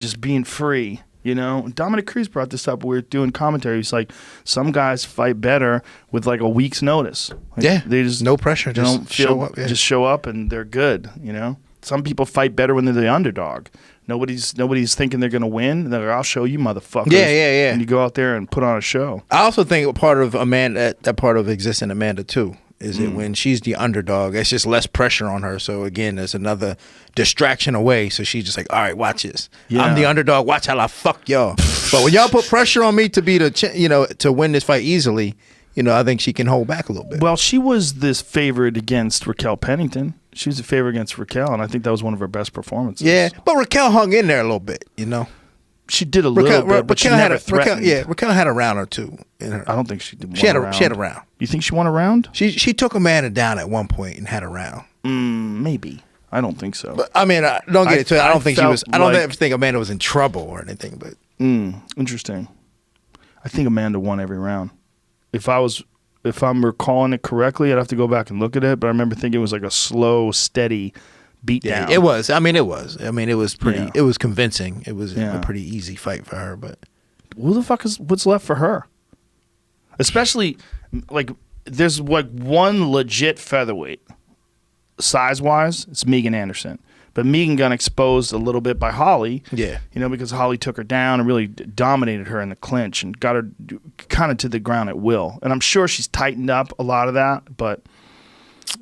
just being free. You know, Dominic Cruz brought this up. We were doing commentary. He's like, some guys fight better with like a week's notice. Like, they just no pressure. Just show up. Yeah. Just show up, and they're good. You know, some people fight better when they're the underdog. Nobody's thinking they're gonna win. They're like, I'll show you, motherfuckers. Yeah. And you go out there and put on a show. I also think part of Amanda, that part of existing Amanda too, is that when she's the underdog, it's just less pressure on her. So again, there's another distraction away. So she's just like, all right, watch this. Yeah. I'm the underdog. Watch how I fuck y'all. But when y'all put pressure on me to be to win this fight easily, I think she can hold back a little bit. Well, she was this favorite against Raquel Pennington. She was a favorite against Raquel, and I think that was one of her best performances. Yeah, but Raquel hung in there a little bit, She did a little bit, but she never threatened. Raquel had a round or two in her. I don't think she did. She had a round. You think she won a round? She took Amanda down at one point and had a round. Maybe. I don't think so. But I mean, don't get it to it. I don't think she was. I don't ever think Amanda was in trouble or anything. But interesting. I think Amanda won every round. If I'm recalling it correctly, I'd have to go back and look at it. But I remember thinking it was like a slow, steady beat down. It was. It was pretty. Yeah. It was convincing. It was a pretty easy fight for her. But who the fuck what's left for her? Especially like there's like one legit featherweight size wise. It's Megan Anderson. But Megan got exposed a little bit by Holly. Yeah. Because Holly took her down and really dominated her in the clinch and got her kind of to the ground at will. And I'm sure she's tightened up a lot of that, but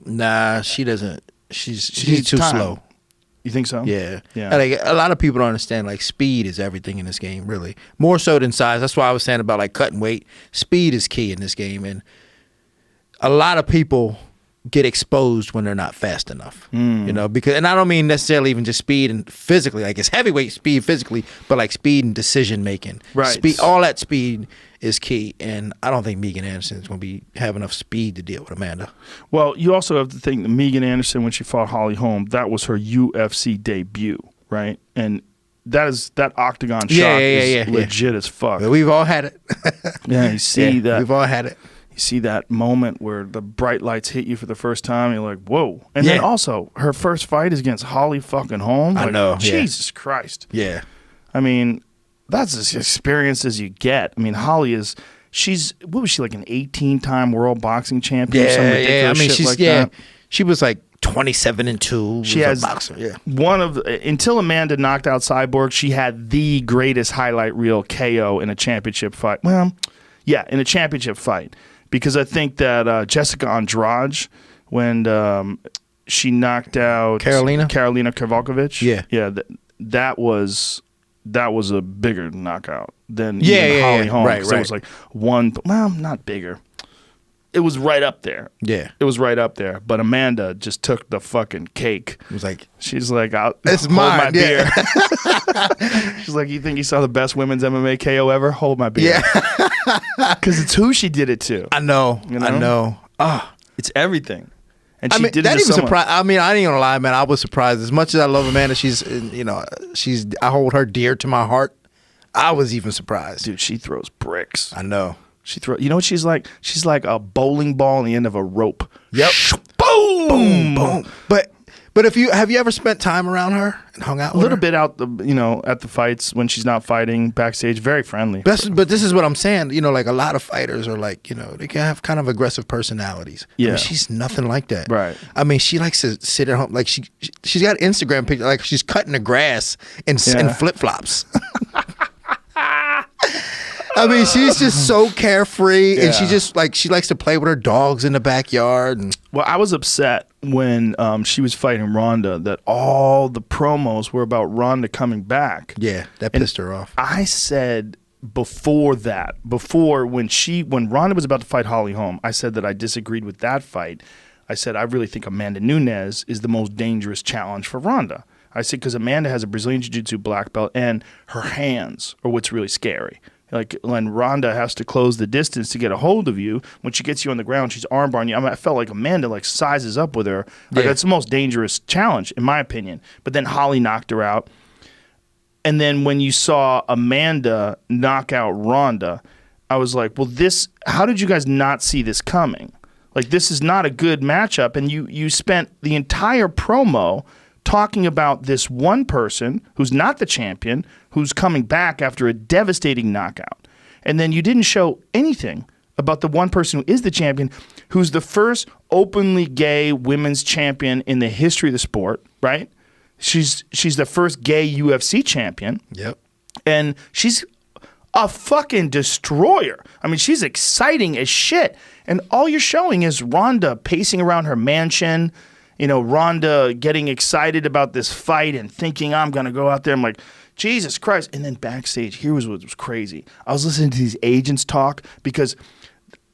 nah, she doesn't. She's too slow. You think so? Yeah. Like, a lot of people don't understand, like, speed is everything in this game, really. More so than size. That's why I was saying about, like, cutting weight. Speed is key in this game. And a lot of people get exposed when they're not fast enough, because, and I don't mean necessarily even just speed and physically, like it's heavyweight speed physically, but like speed and decision making, right? Speed, all that speed is key, and I don't think Megan Anderson is going to have enough speed to deal with Amanda. Well, you also have to think that Megan Anderson, when she fought Holly Holm, that was her UFC debut, right? And that octagon shot is legit as fuck. But we've all had it. Yeah, you see that. We've all had it. See that moment where the bright lights hit you for the first time, you're like, whoa. And then also, her first fight is against Holly fucking Holm. I know. Jesus Christ. Yeah. I mean, that's as experienced as you get. I mean, Holly what was she, like an 18-time world boxing champion? Yeah, or some ridiculous shit like that? She was like 27-2. She has a boxer. Yeah. Until Amanda knocked out Cyborg, she had the greatest highlight reel KO in a championship fight. Well, yeah, in a championship fight. Because I think that Jessica Andrade, when she knocked out Karolina Kowalkiewicz, that was a bigger knockout than Holly Holm. Right. It was like not bigger. It was right up there. Yeah, it was right up there. But Amanda just took the fucking cake. It was like, she's like, it's hold mine, my beer. She's like, you think you saw the best women's MMA KO ever? Hold my beer. Yeah. Because it's who she did it to. I know. It's everything. And she did it that to even someone. surprised. I mean, I ain't gonna lie, man. I was surprised. As much as I love Amanda, I hold her dear to my heart. I was even surprised. Dude, she throws bricks. I know. You know what she's like? She's like a bowling ball on the end of a rope. Yep. Boom, boom, boom. But have you ever spent time aroran her and hung out with her? A little bit out at the fights when she's not fighting, backstage, very friendly. But this is what I'm saying. Like a lot of fighters are like, they can have kind of aggressive personalities. Yeah. I mean, she's nothing like that. Right. I mean, she likes to sit at home. Like she's got Instagram pictures, like she's cutting the grass in flip-flops. I mean, she's just so carefree, and she likes to play with her dogs in the backyard. Well, I was upset when she was fighting Ronda that all the promos were about Ronda coming back. Yeah, that pissed her off. I said before when Ronda was about to fight Holly Holm, I said that I disagreed with that fight. I said I really think Amanda Nunes is the most dangerous challenge for Ronda. I said because Amanda has a Brazilian Jiu-Jitsu black belt, and her hands are what's really scary. Like when Ronda has to close the distance to get a hold of you, when she gets you on the ground, she's armbarring you. I felt like Amanda sizes up with her. Like that's the most dangerous challenge, in my opinion. But then Holly knocked her out. And then when you saw Amanda knock out Ronda, I was like, well, how did you guys not see this coming? Like, this is not a good matchup. And you spent the entire promo talking about this one person who's not the champion, who's coming back after a devastating knockout. And then you didn't show anything about the one person who is the champion, who's the first openly gay women's champion in the history of the sport, right? She's the first gay UFC champion. Yep. And she's a fucking destroyer. I mean, she's exciting as shit. And all you're showing is Ronda pacing around her mansion, Ronda getting excited about this fight and thinking, I'm going to go out there. I'm like, Jesus Christ. And then backstage, here was what was crazy. I was listening to these agents talk because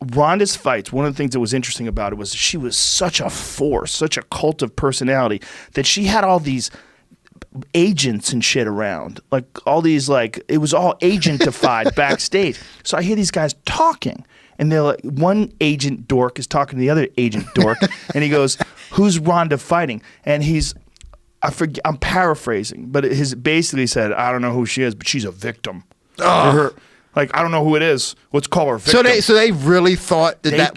Ronda's fights, one of the things that was interesting about it was she was such a force, such a cult of personality that she had all these agents and shit around. Like all these, it was all agentified backstage. So I hear these guys talking and they're like, one agent dork is talking to the other agent dork and he goes, who's Ronda fighting? And I'm paraphrasing, but his basically said, I don't know who she is, but she's a victim. I don't know who it is. Let's call her victim. So they really thought they had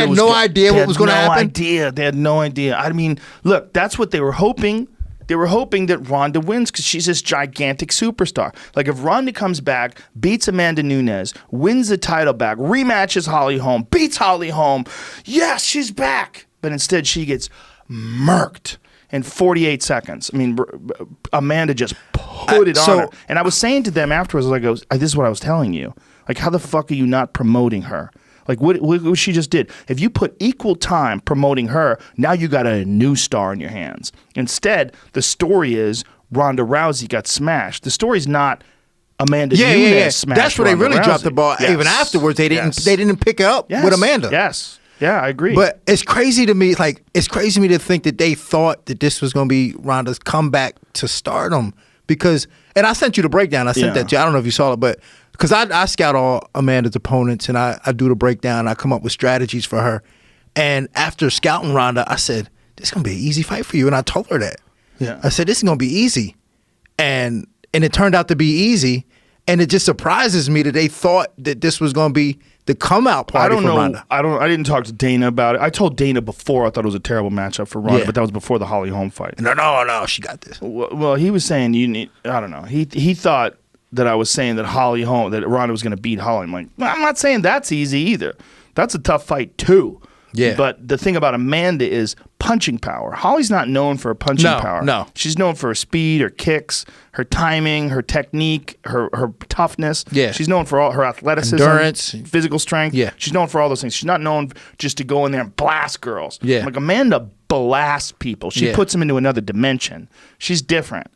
no idea what was going to happen? They had no idea. I mean, look, that's what they were hoping. They were hoping that Ronda wins because she's this gigantic superstar. Like if Ronda comes back, beats Amanda Nunes, wins the title back, rematches Holly Holm, beats Holly Holm, yes, she's back. But instead she gets murked in 48 seconds. I mean, Amanda just put it on her. And I was saying to them afterwards, this is what I was telling you. Like, how the fuck are you not promoting her? Like, what she just did. If you put equal time promoting her, now you got a new star in your hands. Instead, the story is Ronda Rousey got smashed. The story's not Amanda Nunes smashed That's where they really Rousey. dropped the ball. Yes. Even afterwards, they didn't pick it up with Amanda. Yes. Yeah, I agree. But it's crazy to me. It's crazy to me to think that they thought that this was going to be Ronda's comeback to stardom. And I sent you the breakdown. I sent that to you. I don't know if you saw it, but because I scout all Amanda's opponents and I do the breakdown. I come up with strategies for her. And after scouting Ronda, I said, this is going to be an easy fight for you. And I told her that. Yeah. I said, this is going to be easy. And it turned out to be easy. And it just surprises me that they thought that this was going to be the come out party for Ronda. I didn't talk to Dana about it. I told Dana before I thought it was a terrible matchup for Ronda, but that was before the Holly Holm fight. No, she got this. Well, he was saying I don't know. He thought that I was saying that that Ronda was going to beat Holly. I'm like, well, I'm not saying that's easy either. That's a tough fight too. Yeah. But the thing about Amanda is punching power. Holly's not known for her punching power. No. She's known for her speed, her kicks, her timing, her technique, her toughness. Yeah. She's known for all her athleticism, endurance, physical strength. Yeah. She's known for all those things. She's not known just to go in there and blast girls. Yeah. Like Amanda blasts people. She puts them into another dimension. She's different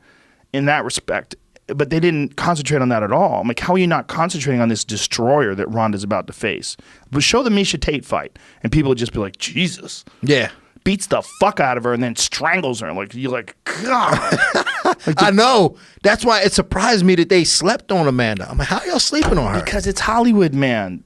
in that respect. But they didn't concentrate on that at all. I'm like, how are you not concentrating on this destroyer that Ronda's about to face? But show the Miesha Tate fight, and people would just be like, Jesus. Yeah. Beats the fuck out of her and then strangles her. Like, you're like, God. I know. That's why it surprised me that they slept on Amanda. I'm like, how are y'all sleeping on her? Because it's Hollywood, man.